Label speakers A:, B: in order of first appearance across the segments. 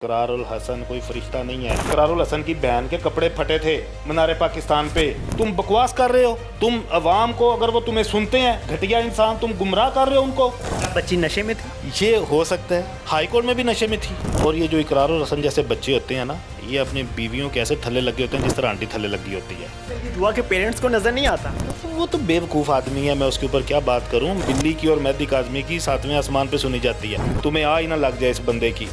A: इकरारुल हसन कोई फरिश्ता नहीं है। इकरारुल हसन की बहन के कपड़े फटे थे मीनार पाकिस्तान पे। तुम बकवास कर रहे हो। तुम अवाम को, अगर वो तुम्हें सुनते हैं घटिया इंसान, तुम गुमराह कर रहे हो उनको।
B: बच्ची नशे में थी,
A: ये हो सकता है, हाई कोर्ट में भी नशे में थी। और ये जो इकरारुल हसन जैसे बच्चे होते हैं ना, ये अपनी बीवियों के ऐसे थल्ले लगे होते हैं जिस तरह आंटी थल्ले लगी होती है।
B: दुआ के पेरेंट्स को नजर नहीं आता।
A: वो तो बेवकूफ़ आदमी है, मैं उसके ऊपर क्या बात करूँ। बिल्ली की और मेहदी काज़मी की 7वें आसमान पे सुनी जाती है। तुम्हें आ ही ना लग जाए इस बंदे की।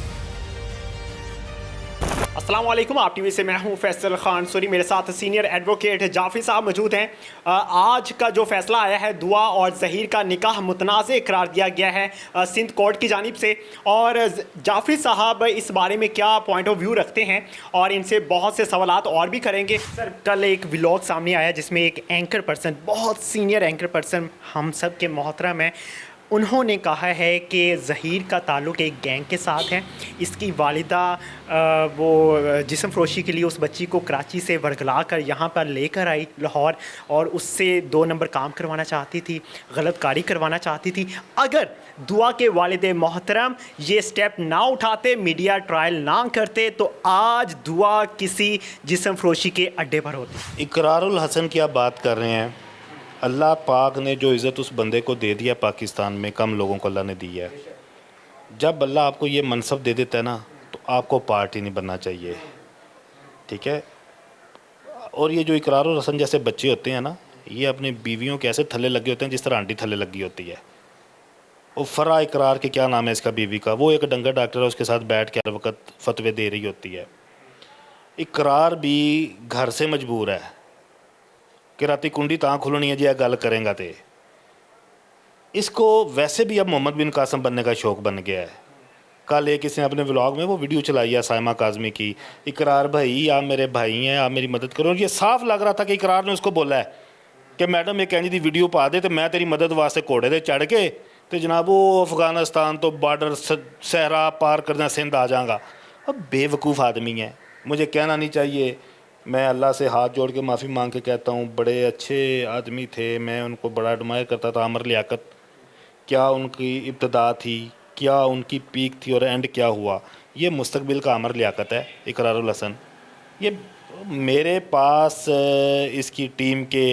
B: अस्सलाम वालेकुम, आप टीवी से मैं हूं फैसल खान सूरी। मेरे साथ सीनियर एडवोकेट जाफी साहब मौजूद हैं। आज का जो फैसला आया है, दुआ और ज़हीर का निकाह मुतनाज़ करार दिया गया है सिंध कोर्ट की जानिब से। और जाफी साहब इस बारे में क्या पॉइंट ऑफ व्यू रखते हैं और इनसे बहुत से सवालात और भी करेंगे। सर, कल एक व्लॉग सामने आया जिसमें एक एंकर पर्सन, बहुत सीनियर एंकर पर्सन, हम सब के मोहतरम हैं, उन्होंने कहा है कि ज़हीर का ताल्लुक़ एक गैंग के साथ है। इसकी वालिदा वो जिस्म फरोशी के लिए उस बच्ची को कराची से वरगला कर यहाँ पर लेकर आई लाहौर, और उससे 2 नंबर काम करवाना चाहती थी, गलतकारी करवाना चाहती थी। अगर दुआ के वालिद मोहतरम ये स्टेप ना उठाते, मीडिया ट्रायल ना करते, तो आज दुआ किसी जिस्म फरोशी के अड्डे पर होती।
A: इकरारुल हसन की आप बात कर रहे हैं। अल्लाह पाक ने जो इज़्ज़त उस बंदे को दे दिया पाकिस्तान में, कम लोगों को अल्लाह ने दी है। जब अल्लाह आपको ये मनसब दे देता है ना, तो आपको पार्टी नहीं बनना चाहिए, ठीक है। और ये जो इकरारुल हसन जैसे बच्चे होते हैं ना, ये अपनी बीवियों के ऐसे थल्ले लगे होते हैं जिस तरह आंटी थल्ले लगी होती है। वो फ़रा इकरार के, क्या नाम है इसका बीवी का, वो एक डंगर डॉक्टर है, उसके साथ बैठ के हर वक्त फतवे दे रही होती है। इकरार भी घर से मजबूर है कि राती कुंडी तां खुलनी है जी गल करेंगे। तो इसको वैसे भी अब मोहम्मद बिन कासम बनने का शौक़ बन गया है। कल एक किसी ने अपने व्लॉग में वो वीडियो चलाई है साइमा काज़मी की, इकरार भाई आप मेरे भाई हैं, आप मेरी मदद करो। और ये साफ लग रहा था कि इकरार ने उसको बोला है कि मैडम एक इंज दी वीडियो पा दे तो मैं तेरी मदद वास्ते घोड़े दे चढ़ के तो जनाब वो अफगानिस्तान तो बार्डर सहरा पार करना सिंध आ जाऊँगा। अब बेवकूफ़ आदमी है, मुझे कहना नहीं चाहिए। मैं अल्लाह से हाथ जोड़ के माफ़ी मांग के कहता हूँ, बड़े अच्छे आदमी थे, मैं उनको बड़ा एडमायर करता था। अमर लियाकत, क्या उनकी इब्तदा थी, क्या उनकी पीक थी और एंड क्या हुआ, ये मुस्तकबिल का अमर लियाकत है इकरारुल हसन। ये मेरे पास इसकी टीम के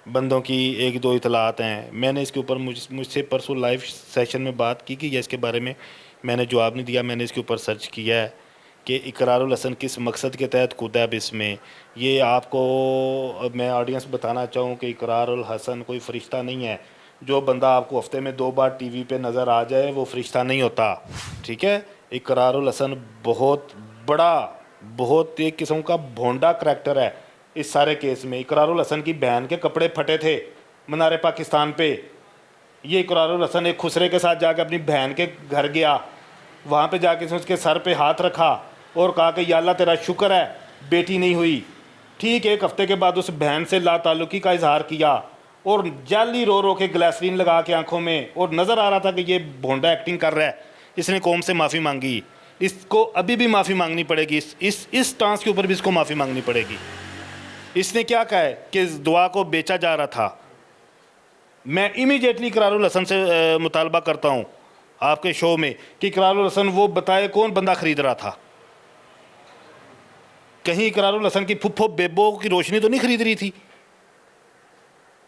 A: बंदों की 1-2 इतलात हैं। मैंने इसके ऊपर मुझसे परसों लाइव सेशन में बात की या इसके बारे में मैंने जवाब नहीं दिया। मैंने इसके ऊपर सर्च किया है कि इकरारुल हसन किस मकसद के तहत कूदा है इसमें। ये आपको मैं ऑडियंस बताना चाहूँ कि इकरारुल हसन कोई फ़रिश्ता नहीं है। जो बंदा आपको हफ्ते में 2 बार टीवी पे नज़र आ जाए वो फ़रिश्ता नहीं होता, ठीक है। इकरारुल हसन बहुत बड़ा, बहुत एक किस्म का भोंडा करैक्टर है इस सारे केस में। इकरारुल हसन की बहन के कपड़े फटे थे मीनार पाकिस्तान पे। ये इकरारुल हसन एक खुसरे के साथ जाकर अपनी बहन के घर गया, वहाँ पे जाके उसके सर पे हाथ रखा और कहा कि या अल्लाह तेरा शुक्र है बेटी नहीं हुई। ठीक 1 हफ्ते के बाद उस बहन से लाताल्लुकी का इजहार किया और जाली रो रो के ग्लैसरीन लगा के आंखों में, और नज़र आ रहा था कि ये भोंडा एक्टिंग कर रहा है। इसने कौम से माफ़ी मांगी, इसको अभी भी माफ़ी मांगनी पड़ेगी। इस टांस के ऊपर भी इसको माफ़ी मांगनी पड़ेगी। इसने क्या कहा है कि इस दुआ को बेचा जा रहा था। मैं इमीडिएटली इकरारुल हसन से मुतालबा करता हूँ आपके शो में कि इकरारुल हसन वो बताए कौन बंदा ख़रीद रहा था। कहीं इकरारुल हसन की फुफ्फो बेबो की रोशनी तो नहीं खरीद रही थी?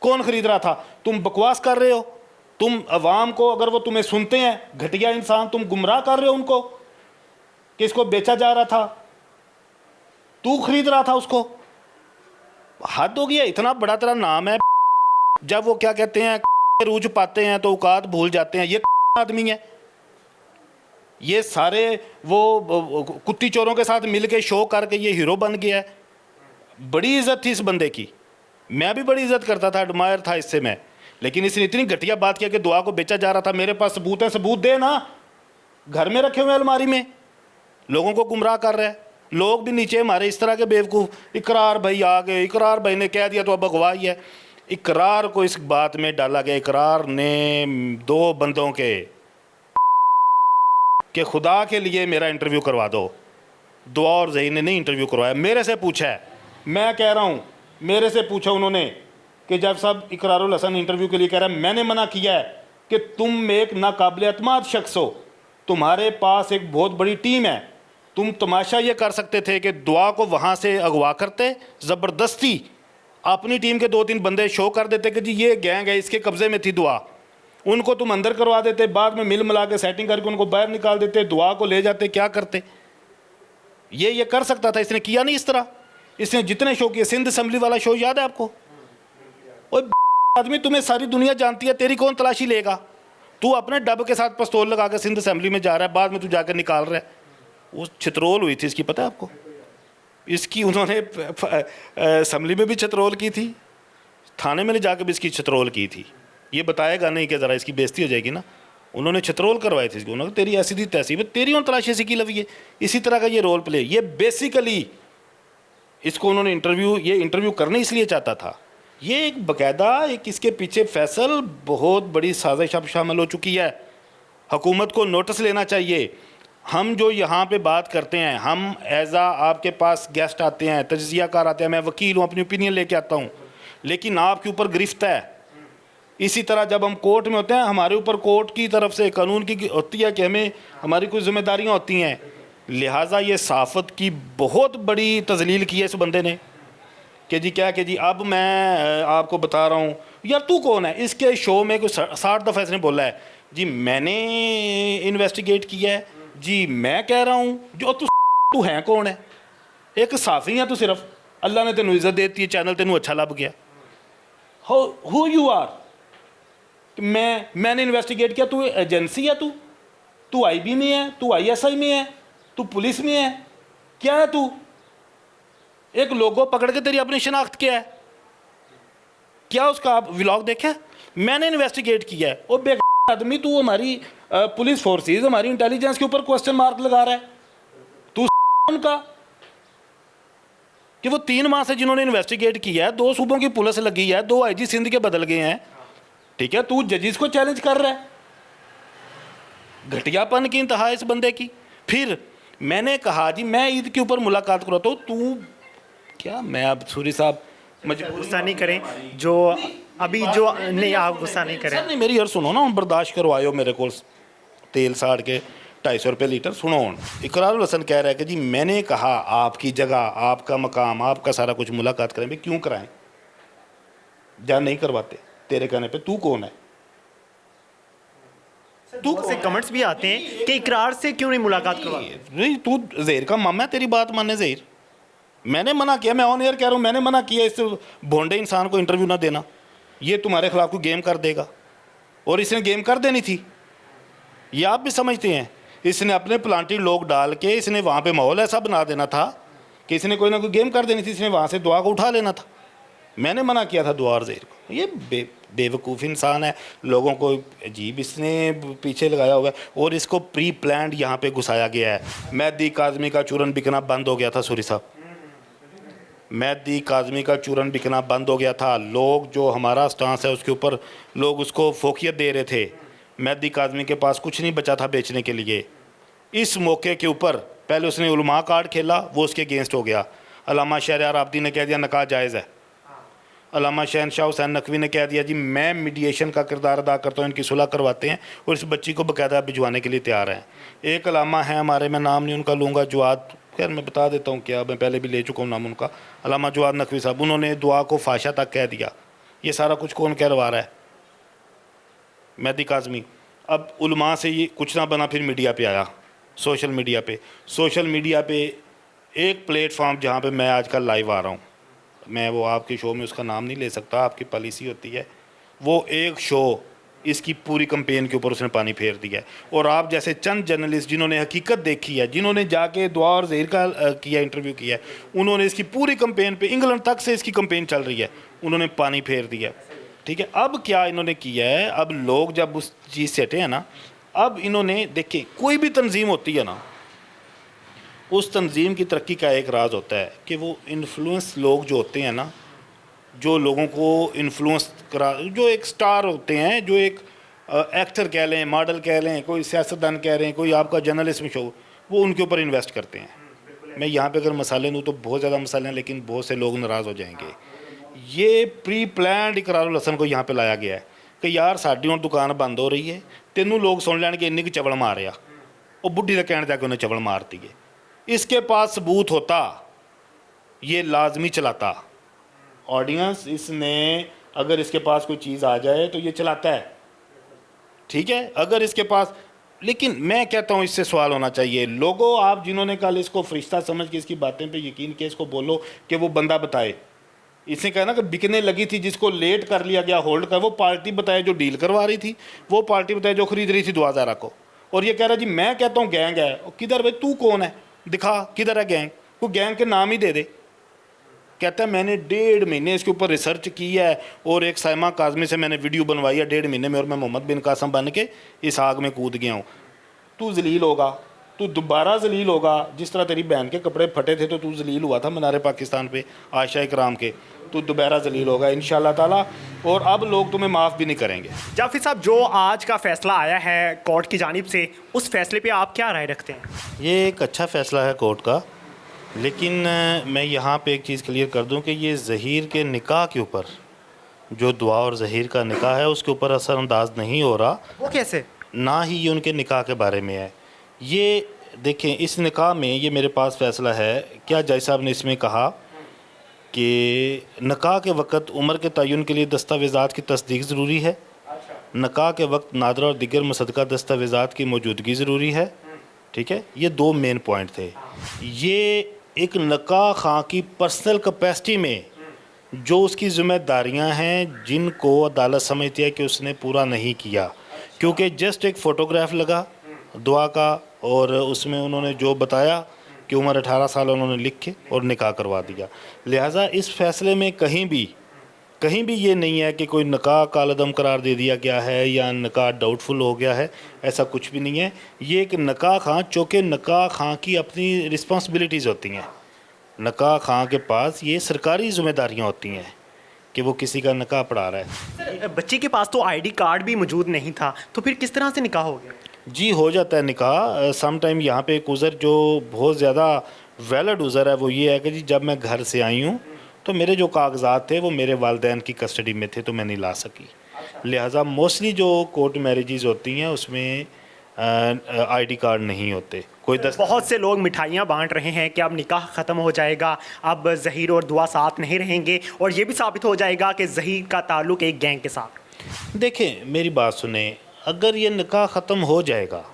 A: कौन ख़रीद रहा था? तुम बकवास कर रहे हो। तुम अवाम को, अगर वो तुम्हें सुनते हैं घटिया इंसान, तुम गुमराह कर रहे हो उनको कि इसको बेचा जा रहा था, तू खरीद रहा था उसको। हद हो गया, इतना बड़ा तेरा नाम है। जब वो क्या कहते हैं रूज पाते हैं तो औकात भूल जाते हैं। ये आदमी है, ये सारे वो कुत्ती चोरों के साथ मिल के शो करके ये हीरो बन गया है। बड़ी इज्जत थी इस बंदे की, मैं भी बड़ी इज्जत करता था, एडमायर था इससे मैं। लेकिन इसने इतनी घटिया बात किया कि दुआ को बेचा जा रहा था। मेरे पास सबूत है, सबूत दे ना। घर में रखे हुए अलमारी में, लोगों को गुमराह कर रहे हैं। लोग भी नीचे हमारे इस तरह के बेवकूफ़। इकरार भाई आ गए, इकरार भाई ने कह दिया तो अब अगवाही है। इकरार को इस बात में डाला गया। इकरार ने 2 बंदों के कि खुदा के लिए मेरा इंटरव्यू करवा दो। दुआ और ज़हीर ने नहीं इंटरव्यू करवाया, मेरे से पूछा है। मैं कह रहा हूँ मेरे से पूछा उन्होंने कि जब सब इकरारुल हसन इंटरव्यू के लिए कह रहा है, मैंने मना किया है कि तुम एक नाकाबिल एतमाद शख्स हो, तुम्हारे पास एक बहुत बड़ी टीम है, तुम तमाशा ये कर सकते थे कि दुआ को वहाँ से अगवा करते, ज़बरदस्ती अपनी टीम के 2-3 बंदे शो कर देते कि जी ये गैंग है, इसके कब्ज़े में थी दुआ, उनको तुम अंदर करवा देते, बाद में मिल मिला के सेटिंग करके उनको बाहर निकाल देते, दुआ को ले जाते, क्या करते। ये कर सकता था, इसने किया नहीं इस तरह। इसने जितने शो किए, सिंध असम्बली वाला शो याद है आपको? और आदमी, तुम्हें सारी दुनिया जानती है, तेरी कौन तलाशी लेगा? तू अपने डब के साथ पिस्तौल लगा के सिंध असम्बली में जा रहा है, बाद में तू जाकर निकाल रहा है। वो छितरोल हुई थी इसकी, पता है आपको? इसकी उन्होंने असम्बली में भी छितरोल की थी, थाने में ले जाकर भी इसकी छितरोल की थी। ये बताएगा नहीं कि ज़रा इसकी बेइज्जती हो जाएगी ना। उन्होंने छितरोल करवाई थी इसकी, उन्होंने तेरी ऐसी थी तैसी, तेरी और तलाशी ऐसी की लवी है। इसी तरह का ये रोल प्ले, ये बेसिकली इसको उन्होंने इंटरव्यू करने इसलिए चाहता था। ये एक बाकायदा एक इसके पीछे फैसल बहुत बड़ी साजिश अब शामिल हो चुकी है। हुकूमत को नोटिस लेना चाहिए। हम जो यहाँ पे बात करते हैं, हम आपके पास गेस्ट आते हैं, तज्जियाकार आते हैं, मैं वकील हूँ, अपनी ओपिनियन लेके आता हूँ, लेकिन आपके ऊपर गिरफ्त है। इसी तरह जब हम कोर्ट में होते हैं, हमारे ऊपर कोर्ट की तरफ से कानून की होती है कि हमें हमारी कुछ जिम्मेदारियाँ होती हैं। लिहाजा ये सहाफ़त की बहुत बड़ी तजलील की है इस बंदे ने कि जी क्या कि जी अब मैं आपको बता रहा हूँ। यार तू कौन है? इसके शो में कुछ 60 दफ़ा इसने बोला है जी मैंने इन्वेस्टिगेट किया है, जी मैं कह रहा हूँ। जो तू है कौन है? एक साफ़ी है तू, सिर्फ अल्लाह ने तेन इज़्ज़त देती है, चैनल तेन अच्छा लग गया। Who you are? मैंने इन्वेस्टिगेट किया। तू एजेंसी है? तू IB में है? तू ISI में है? तू पुलिस में है? क्या है तू? एक लोगो पकड़ के तेरी अपनी शनाख्त क्या है? क्या उसका आप व्लॉग देखा? मैंने इन्वेस्टिगेट किया है। और बेकार आदमी, तू हमारी पुलिस फोर्सेस, हमारी इंटेलिजेंस के ऊपर क्वेश्चन मार्क लगा रहा है। तू उनका कि वो 3 माह से जिन्होंने इन्वेस्टिगेट किया है, 2 सूबों की पुलिस लगी है, 2 IG सिंध के बदल गए हैं, ठीक है, तू जजिस को चैलेंज कर रहा है। घटियापन की इंतहा इस बंदे की। फिर मैंने कहा जी मैं ईद के ऊपर मुलाकात कराता हूँ, तू क्या? मैं अब सूरी साहब
B: गुस्सा नहीं करें, जो अभी जो नहीं, आप गुस्सा नहीं करें।
A: सर नहीं, मेरी यार सुनो ना, बर्दाश्त करवायो मेरे को तेल साड़ के 250 रुपये लीटर। सुनो, इकरारुल हसन कह रहा है कि जी मैंने कहा आपकी जगह, आपका मकाम, आपका सारा कुछ मुलाकात करें। भाई क्यों कराएं? जा नहीं करवाते तेरे कहने पे। तू कौन है?
B: तू से कमेंट्स भी आते हैं कि इकरार से क्यों नहीं मुलाकात करवा?
A: नहीं, तू ज़हीर का मामा है, तेरी बात मानने ज़हीर। मैंने मना किया, मैं ऑन एयर कह रहा हूँ, मैंने मना किया इस भोंडे इंसान को इंटरव्यू ना देना। ये तुम्हारे खिलाफ कोई गेम कर देगा, और इसने गेम कर देनी थी, ये आप भी समझते हैं। इसने अपने प्लांटेड लोग डाल के इसने वहाँ पे माहौल ऐसा बना देना था कि इसने कोई ना कोई गेम कर देनी थी, इसने वहाँ से दुआ को उठा लेना था। मैंने मना किया था दुआ और ज़हीर को। ये बेवकूफ़ इंसान है, लोगों को अजीब इसने पीछे लगाया हुआ है, और इसको प्री प्लान्ड यहाँ पे घुसाया गया है। मेहदी काज़मी का चूरन बिकना बंद हो गया था सूरी साहब, मेहदी काज़मी का चूरन बिकना बंद हो गया था। लोग जो हमारा स्टांस है उसके ऊपर लोग उसको फोकियत दे रहे थे। मेहदी काज़मी के पास कुछ नहीं बचा था बेचने के लिए। इस मौके के ऊपर पहले उसने उलमा कार्ड खेला, वो उसके अगेंस्ट हो गया। अल्लामा शहरयार आबदी ने कह दिया निकाह जायज़ है। अल्लामा शहनशाह हुसैन नकवी ने कह दिया जी मैं मीडिएशन का किरदार अदा करता हूँ, इनकी सुलह करवाते हैं, और इस बच्ची को बाकायदा भिजवाने के लिए तैयार हैं। एक अल्लामा है हमारे, मैं नाम नहीं उनका लूँगा, जवाद, खैर मैं बता देता हूँ क्या, मैं पहले भी ले चुका हूँ नाम उनका, अल्लामा जवाद नकवी साहब, उन्होंने दुआ को फाशा तक कह दिया। ये सारा कुछ कौन करवा रहा है? मेहदी काज़मी। अब उलमा से ये कुछ ना बना, फिर मीडिया पे आया, सोशल मीडिया पे एक प्लेटफॉर्म जहाँ पे मैं आजकल लाइव आ रहा हूँ, मैं वो आपके शो में उसका नाम नहीं ले सकता, आपकी पॉलिसी होती है, वो एक शो इसकी पूरी कंपेन के ऊपर उसने पानी फेर दिया है। और आप जैसे चंद जर्नलिस्ट जिन्होंने हकीकत देखी है, जिन्होंने जाके दुआ और ज़हीर का किया, इंटरव्यू किया है, उन्होंने इसकी पूरी कंपेन पे, इंग्लैंड तक से इसकी कंपेन चल रही है, उन्होंने पानी फेर दिया। ठीक है, अब क्या इन्होंने किया है, अब लोग जब उस चीज़ से हटे हैं ना, अब इन्होंने देखे, कोई भी तंजीम होती है ना, उस तंजीम की तरक्की का एक राज होता है कि वो इन्फ्लुएंस लोग जो होते हैं ना, जो लोगों को इन्फ्लुएंस करा, जो एक स्टार होते हैं, जो एक एक्टर कह लें, मॉडल कह लें, कोई सियासतदान कह रहे हैं, कोई आपका जर्नलिज्म शो, वो उनके ऊपर इन्वेस्ट करते हैं। मैं यहाँ पे अगर मसाले दूँ तो बहुत ज़्यादा मसाले हैं, लेकिन बहुत से लोग नाराज़ हो जाएंगे। ये प्री प्लान्ड इकरारुल हसन को यहाँ पे लाया गया है कि यार साड़ी और दुकान बंद हो रही है, तेनों लोग सुन लैणगे इन्नी की चवल मार आ, और बुढ़ी का कहने जाके उन्हें चवल मारती है। इसके पास सबूत होता ये लाजमी चलाता। ऑडियंस इसने अगर इसके पास कोई चीज़ आ जाए तो ये चलाता है, ठीक है, अगर इसके पास। लेकिन मैं कहता हूँ इससे सवाल होना चाहिए लोगों, आप जिन्होंने कल इसको फरिश्ता समझ के इसकी बातें पे यकीन किया, इसको बोलो कि वो बंदा बताए। इसने कहा ना कि बिकने लगी थी, जिसको लेट कर लिया गया, होल्ड कर, वो पार्टी बताए जो डील करवा रही थी, वो पार्टी बताए जो खरीद रही थी दुआ ज़ारा को। और ये कह रहा जी मैं कहता हूँ गैंग है। किधर भाई, तू कौन है, दिखा किधर है गैंग, कोई गैंग के नाम ही दे दे। कहता है मैंने 1.5 महीने इसके ऊपर रिसर्च की है और एक साइमा काज़मी से मैंने वीडियो बनवाई है 1.5 महीने में, और मैं मोहम्मद बिन कासम बन के इस आग में कूद गया हूँ। तू जलील होगा, तू दोबारा जलील होगा, जिस तरह तेरी बहन के कपड़े फटे थे तो तू जलील हुआ था मीनार पाकिस्तान पे आयशा इकराम के, तू दोबारा जलील होगा इंशाल्लाह ताला, और अब लोग तुम्हें माफ़ भी नहीं करेंगे।
B: जाफी साहब, जो आज का फैसला आया है कोर्ट की जानिब से, उस फैसले पे आप क्या राय रखते हैं?
A: ये एक अच्छा फ़ैसला है कोर्ट का, लेकिन मैं यहाँ पे एक चीज़ क्लियर कर दूँ कि ये ज़हीर के निकाह के ऊपर, जो दुआ और ज़हीर का निकाह है उसके ऊपर असरअंदाज नहीं हो रहा।
B: वो कैसे?
A: ना ही ये उनके निकाह के बारे में है। ये देखें, इस निकाह में ये मेरे पास फ़ैसला है, क्या जज साहब ने इसमें कहा कि निकाह के वक़्त उम्र के तयन के लिए दस्तावेज़ात की तस्दीक ज़रूरी है, निकाह के वक्त नादरा और दिगर मुसद्दक़ा दस्तावेज़ात की मौजूदगी ज़रूरी है, ठीक है। ये 2 मेन पॉइंट थे। ये एक निकाह खां की पर्सनल कैपेसिटी में जो उसकी ज़िम्मेदारियां हैं, जिनको अदालत समझती है कि उसने पूरा नहीं किया, क्योंकि जस्ट एक फ़ोटोग्राफ लगा दुआ का और उसमें उन्होंने जो बताया कि उम्र 18 साल उन्होंने लिख के और निकाह करवा दिया। लिहाजा इस फैसले में कहीं भी ये नहीं है कि कोई निकाह कालअदम करार दे दिया गया है या निकाह डाउटफुल हो गया है, ऐसा कुछ भी नहीं है। ये एक निकाह खां, चूँकि निकाह खां की अपनी रिस्पॉन्सिबिलिटीज़ होती हैं, निकाह खां के पास ये सरकारी ज़िम्मेदारियाँ होती हैं कि वो किसी का निकाह पढ़ा रहा है।
B: बच्चे के पास तो आईडी कार्ड भी मौजूद नहीं था, तो फिर किस तरह से निकाह हो गया?
A: जी, हो जाता है निकाह। सम टाइम यहाँ पे एक उज़र जो बहुत ज़्यादा वैलिड उज़र है वो ये है कि जी जब मैं घर से आई हूँ तो मेरे जो कागजात थे वो मेरे वालिदैन की कस्टडी में थे तो मैं नहीं ला सकी। लिहाजा मोस्टली जो कोर्ट मैरिजेज़ होती हैं उसमें आईडी कार्ड नहीं होते। कोई
B: बहुत से लोग मिठाइयाँ बांट रहे हैं कि अब निकाह ख़त्म हो जाएगा, अब ज़हीर और दुआ साथ नहीं रहेंगे, और ये भी साबित हो जाएगा कि ज़हीर का ताल्लुक़ एक गैंग के साथ।
A: देखें मेरी बात सुने, अगर ये निकाह ख़त्म हो जाएगा,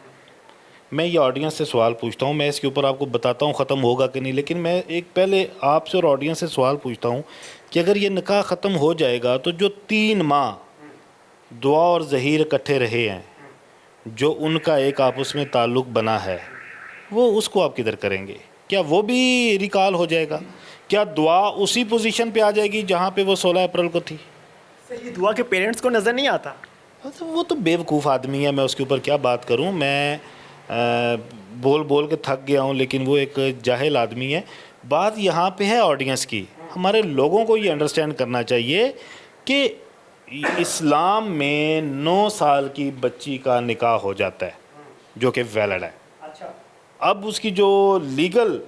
A: मैं ये ऑडियंस से सवाल पूछता हूँ, मैं इसके ऊपर आपको बताता हूँ ख़त्म होगा कि नहीं, लेकिन मैं एक पहले आपसे और ऑडियंस से सवाल पूछता हूँ कि अगर ये निकाह ख़त्म हो जाएगा तो जो 3 माह दुआ और ज़हीर इकट्ठे रहे हैं, जो उनका एक आपस में ताल्लुक़ बना है, वो उसको आप किधर करेंगे? क्या वो भी रिकॉल हो जाएगा? क्या दुआ उसी पोजीशन पे आ जाएगी जहाँ पे वो 16 अप्रैल को थी?
B: सही, दुआ के पेरेंट्स को नज़र नहीं आता?
A: वो तो बेवकूफ़ आदमी है, मैं उसके ऊपर क्या बात करूँ। मैं बोल बोल के थक गया हूँ, लेकिन वो एक जाहिल आदमी है। बात यहाँ पे है ऑडियंस की। हमारे लोगों को ये अंडरस्टैंड करना चाहिए कि इस्लाम में 9 साल की बच्ची का निकाह हो जाता है जो कि वैलिड है। अब उसकी जो लीगल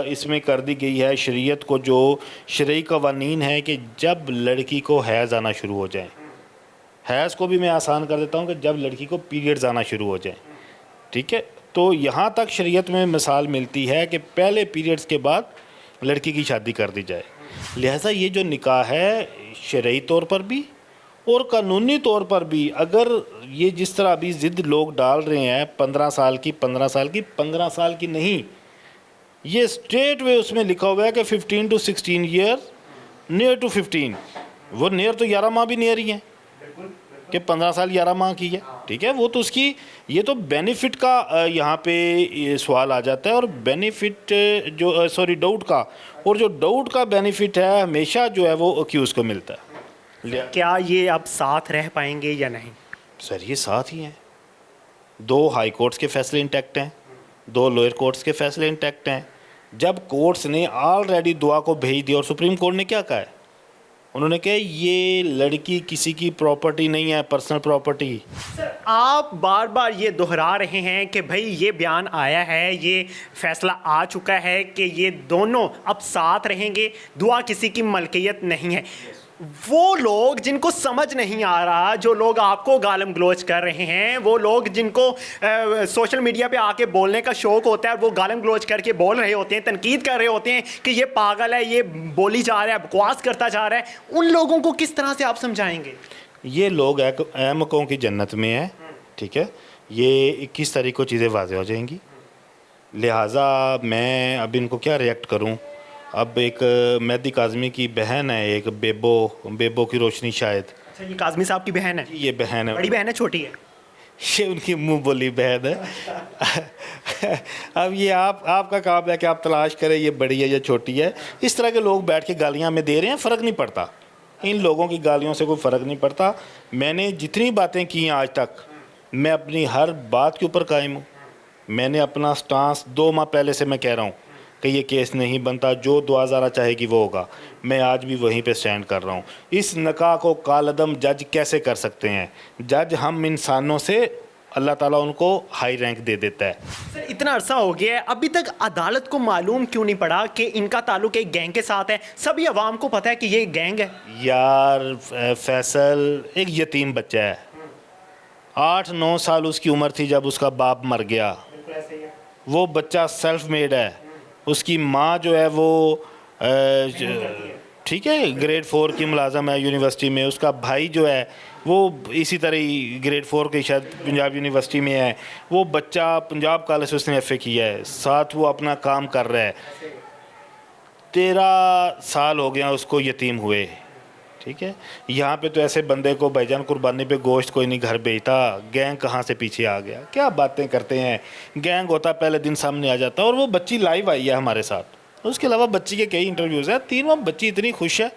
A: इसमें कर दी गई है शरीयत को, जो शरई कवानीन है कि जब लड़की को हैज़ आना शुरू हो जाए, हैज़ को भी मैं आसान कर देता हूँ कि जब लड़की को पीरियड्स आना शुरू हो जाए, ठीक है, तो यहाँ तक शरीयत में मिसाल मिलती है कि पहले पीरियड्स के बाद लड़की की शादी कर दी जाए। लिहाजा ये जो निकाह है शरई तौर पर भी और कानूनी तौर पर भी, अगर ये जिस तरह अभी ज़िद लोग डाल रहे हैं 15 साल की 15 साल की 15 साल की नहीं, ये स्ट्रेट वे उसमें लिखा हुआ है कि 15 to 16 ईयर, नियर टू 15। वो नियर तो 11 माह भी नियर ही है कि 15 साल 11 माह की है, ठीक है। वो तो उसकी, ये तो बेनिफिट का यहाँ पे सवाल आ जाता है, और बेनिफिट जो सॉरी डाउट का, और जो डाउट का बेनिफिट है हमेशा जो है वो अक्यूज़ को मिलता है।
B: क्या ये अब साथ रह पाएंगे या नहीं?
A: सर ये साथ ही हैं। 2 हाई कोर्ट्स के फैसले इंटैक्ट हैं, 2 लोअर कोर्ट्स के फैसले इंटैक्ट हैं। जब कोर्ट्स ने ऑलरेडी दुआ को भेज दिया, और सुप्रीम कोर्ट ने क्या कहा है, उन्होंने कहा ये लड़की किसी की प्रॉपर्टी नहीं है, पर्सनल प्रॉपर्टी।
B: आप बार बार ये दोहरा रहे हैं कि भाई ये बयान आया है, ये फैसला आ चुका है कि ये दोनों अब साथ रहेंगे, दुआ किसी की मलकियत नहीं है। वो लोग जिनको समझ नहीं आ रहा, जो लोग आपको गालम गलोच कर रहे हैं, वो लोग जिनको सोशल मीडिया पे आके बोलने का शौक होता है, वो गालम गलोच करके बोल रहे होते हैं, तनकीद कर रहे होते हैं कि ये पागल है, ये बोली जा रहा है, बकवास करता जा रहा है, उन लोगों को किस तरह से आप समझाएंगे?
A: ये लोग अहमकों की जन्नत में है, ठीक है। ये 21 तारीख को चीज़ें वाज़ेह हो जाएंगी, लिहाजा मैं अब इनको क्या रिएक्ट करूं। अब एक मेहदी काज़मी की बहन है, एक बेबो की रोशनी शायद,
B: अच्छा, ये काज़मी साहब की बहन है?
A: ये बहन है,
B: बड़ी बहन है छोटी है?
A: ये उनकी मुंह बोली बहन है। अब ये आपका काम है कि आप तलाश करें ये बड़ी है या छोटी है। इस तरह के लोग बैठ के गालियाँ में दे रहे हैं, फ़र्क नहीं पड़ता, इन लोगों की गालियों से कोई फ़र्क नहीं पड़ता। मैंने जितनी बातें की हैं आज तक, मैं अपनी हर बात के ऊपर कायम हूँ। मैंने अपना स्टांस 2 माह पहले से मैं कह रहा हूँ कि ये केस नहीं बनता, जो दुआ ज़ारा चाहेगी वो होगा। मैं आज भी वहीं पे स्टैंड कर रहा हूँ। इस निकाह को कालअदम जज कैसे कर सकते हैं? जज हम इंसानों से, अल्लाह ताला उनको हाई रैंक दे देता है।
B: सर, इतना अरसा हो गया है, अभी तक अदालत को मालूम क्यों नहीं पड़ा कि इनका ताल्लुक एक गैंग के साथ है? सभी अवाम को पता है कि ये गैंग है।
A: यार फैसल एक यतीम बच्चा है, 8-9 साल उसकी उम्र थी जब उसका बाप मर गया। वो बच्चा सेल्फ मेड है, उसकी माँ जो है वो ठीक है ग्रेड 4 की मुलाजम है यूनिवर्सिटी में। उसका भाई जो है वो इसी तरह ही ग्रेड 4 की शायद पंजाब यूनिवर्सिटी में है। वो बच्चा पंजाब कॉलेज से उसने FA किया है, साथ वो अपना काम कर रहा है। 13 साल हो गया उसको यतीम हुए, ठीक है। यहाँ पे तो ऐसे बंदे को भाईजान कुर्बानी पे गोश्त कोई नहीं घर भेजता। गैंग कहाँ से पीछे आ गया? क्या बातें करते हैं। गैंग होता पहले दिन सामने आ जाता। और वो बच्ची लाइव आई है हमारे साथ। उसके अलावा बच्ची के कई इंटरव्यूज़ हैं, तीनों बच्ची इतनी खुश है।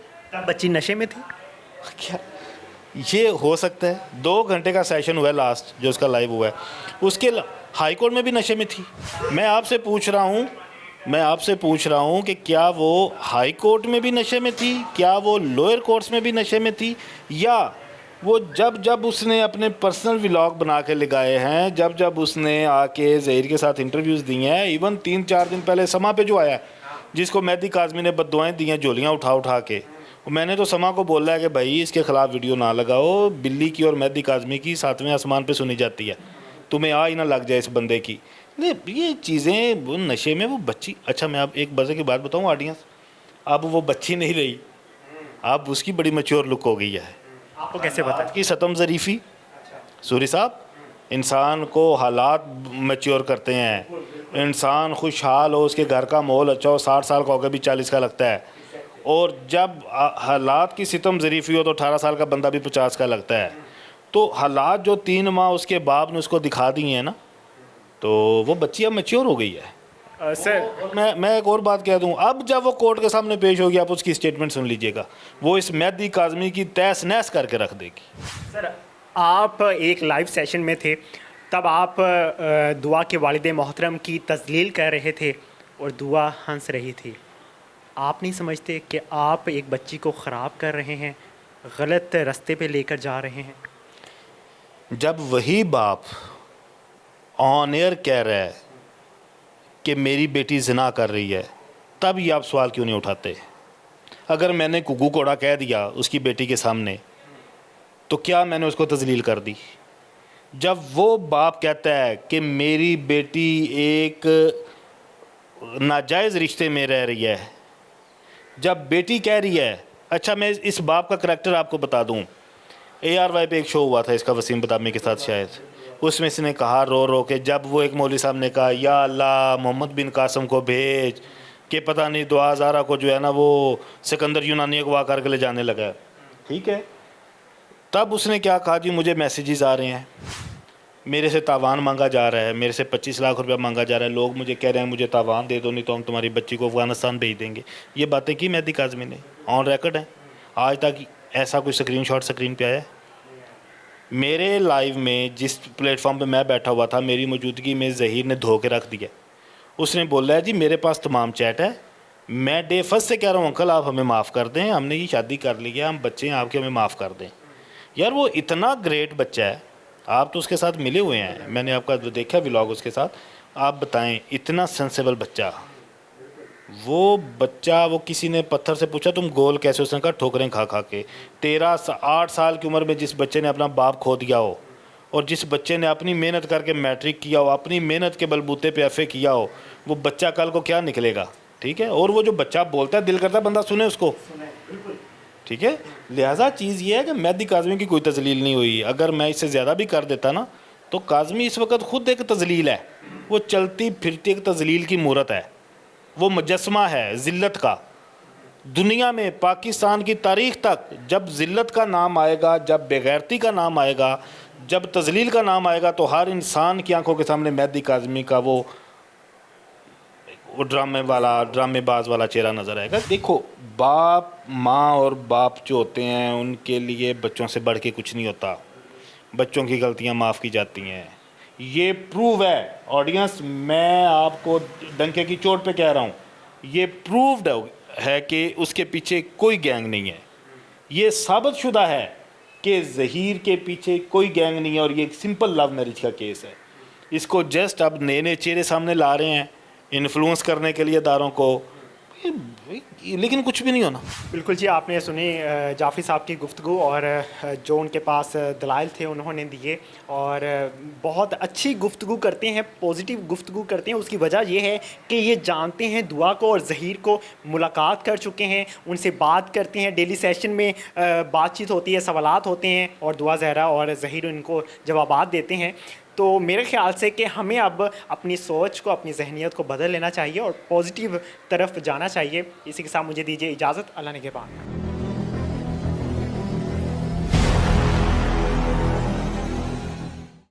B: बच्ची नशे में थी
A: क्या ये हो सकता है? 2 घंटे का सेशन हुआ है लास्ट जो उसका लाइव हुआ है, उसके हाई कोर्ट में भी नशे में थी। मैं आपसे पूछ रहा हूँ कि क्या वो हाई कोर्ट में भी नशे में थी, क्या वो लोअर कोर्ट्स में भी नशे में थी, या वो जब उसने अपने पर्सनल व्लॉग बना के लगाए हैं, जब उसने आके ज़हीर के साथ इंटरव्यूज़ दिए हैं। इवन 3-4 दिन पहले समा पे जो आया, जिसको मेहदी काज़मी ने बद्दुआएं दी हैं झोलियाँ उठा के, मैंने तो समा को बोला है कि भाई इसके ख़िलाफ़ वीडियो ना लगाओ। बिल्ली की और मेहदी काज़मी की 7वें आसमान पे सुनी जाती है, तुम्हें आ ही ना लग जाए इस बंदे की। नहीं, ये चीज़ें वो नशे में वो बच्ची। अच्छा, मैं आप एक मज़े की बात बताऊँ ऑडियंस, अब वो बच्ची नहीं रही, अब उसकी बड़ी मैच्योर लुक हो गई है।
B: आपको कैसे पता?
A: की सतम ज़रीफ़ी सूरी साहब, इंसान को हालात मैच्योर करते हैं। इंसान खुशहाल हो, उसके घर का माहौल अच्छा हो, 60 साल का होकर भी 40 का लगता है। और जब हालात की सितम ज़रीफ़ी हो तो 18 साल का बंदा भी 50 का लगता है। तो हालात जो 3 माह उसके बाप ने उसको दिखा दिए हैं ना, तो वो बच्ची अब मैच्योर हो गई है।
B: सर,
A: मैं एक और बात कह दूं, अब जब वो कोर्ट के सामने पेश होगी आप उसकी स्टेटमेंट सुन लीजिएगा, वो इस मेहदी काज़मी की तहस नहस करके रख देगी।
B: सर, आप एक लाइव सेशन में थे, तब आप दुआ के वालिद मोहतरम की तज़लील कर रहे थे और दुआ हंस रही थी। आप नहीं समझते कि आप एक बच्ची को ख़राब कर रहे हैं, गलत रास्ते पे लेकर जा रहे हैं?
A: जब वही बाप ऑन एयर कह रहा है कि मेरी बेटी ज़िना कर रही है, तब ये आप सवाल क्यों नहीं उठाते? अगर मैंने कुकू कोड़ा कह दिया उसकी बेटी के सामने, तो क्या मैंने उसको तज़लील कर दी? जब वो बाप कहता है कि मेरी बेटी एक नाजायज़ रिश्ते में रह रही है, जब बेटी कह रही है। अच्छा, मैं इस बाप का करैक्टर आपको बता दूं। ARY पे एक शो हुआ था इसका वसीम बदामी के साथ शायद, उसमें इसने कहा रो रो के, जब वो एक मौलवी साहब ने कहा या अल्लाह मोहम्मद बिन कासम को भेज कि पता नहीं दुआ ज़ारा को जो है ना वो सिकंदर यूनानी अगवा करके ले जाने लगा, ठीक है। तब उसने क्या कहा जी, मुझे मैसेजेस आ रहे हैं, मेरे से तावान मांगा जा रहा है, मेरे से 25 लाख रुपया मांगा जा रहा है, लोग मुझे कह रहे हैं मुझे तावान दे दो नहीं तो हम तुम्हारी बच्ची को अफ़गानिस्तान भेज देंगे। ये बातें की मेहदी काज़मी ने, ऑन रिकॉर्ड है। आज तक ऐसा कोई स्क्रीनशॉट स्क्रीन पे आया है? मेरे लाइव में जिस प्लेटफॉर्म पे मैं बैठा हुआ था, मेरी मौजूदगी में ज़हीर ने धो के रख दिया। उसने बोला है जी मेरे पास तमाम चैट है, मैं डे फर्स्ट से कह रहा हूँ अंकल आप हमें माफ़ कर दें, हमने ये शादी कर ली है, हम बच्चे हैं आपके, हमें माफ़ कर दें। यार वो इतना ग्रेट बच्चा है, आप तो उसके साथ मिले हुए हैं, मैंने आपका देखा व्लॉग उसके साथ। आप बताएं, इतना सेंसेबल बच्चा वो बच्चा, वो किसी ने पत्थर से पूछा तुम गोल कैसे, उसने कहा ठोकरें खा खा के। 8 साल की उम्र में जिस बच्चे ने अपना बाप खो दिया हो, और जिस बच्चे ने अपनी मेहनत करके मैट्रिक किया हो, अपनी मेहनत के बलबूते पे एफए किया हो, वो बच्चा कल को क्या निकलेगा। ठीक है, और वो जो बच्चा बोलता है दिल करता है बंदा सुने उसको। ठीक है, लिहाजा चीज़ ये है कि मेहदी काज़मी की कोई तजलील नहीं हुई। अगर मैं इससे ज़्यादा भी कर देता ना, तो काज़मी इस वक्त खुद एक तजलील है, वो चलती फिरती एक तजलील की मूरत है, वो मुजस्मा है ज़िल्लत का। दुनिया में पाकिस्तान की तारीख़ तक जब ज़िल्लत का नाम आएगा, जब बेगैरती का नाम आएगा, जब तजलील का नाम आएगा, तो हर इंसान की आंखों के सामने मेहदी काज़मी का वो ड्रामेबाज वाला चेहरा नज़र आएगा। देखो, बाप माँ और बाप जो होते हैं उनके लिए बच्चों से बढ़ के कुछ नहीं होता, बच्चों की गलतियाँ माफ़ की जाती हैं। ये प्रूव है ऑडियंस, मैं आपको डंके की चोट पे कह रहा हूँ, ये प्रूव्ड है कि उसके पीछे कोई गैंग नहीं है। ये साबित शुदा है कि ज़हीर के पीछे कोई गैंग नहीं है, और ये एक सिंपल लव मैरिज का केस है। इसको जस्ट अब नए नए चेहरे सामने ला रहे हैं इन्फ्लुएंस करने के लिए दारों को, लेकिन कुछ भी नहीं होना।
B: बिल्कुल जी, आपने सुनी जाफ़ी साहब की गुफ्तगू, और जो उनके पास दलाइल थे उन्होंने दिए, और बहुत अच्छी गुफ्तगू करते हैं, पॉजिटिव गुफ्तगू करते हैं। उसकी वजह यह है कि ये जानते हैं दुआ को और ज़हीर को, मुलाकात कर चुके हैं, उनसे बात करते हैं, डेली सेशन में बातचीत होती है, सवालात होते हैं, और दुआ ज़हरा और ज़हीर उनको जवाबात देते हैं। तो मेरे ख़्याल से कि हमें अब अपनी सोच को, अपनी जहनीत को बदल लेना चाहिए और पॉजिटिव तरफ जाना चाहिए। इसी के साथ मुझे दीजिए इजाज़त। अल्लाह ने के बाद।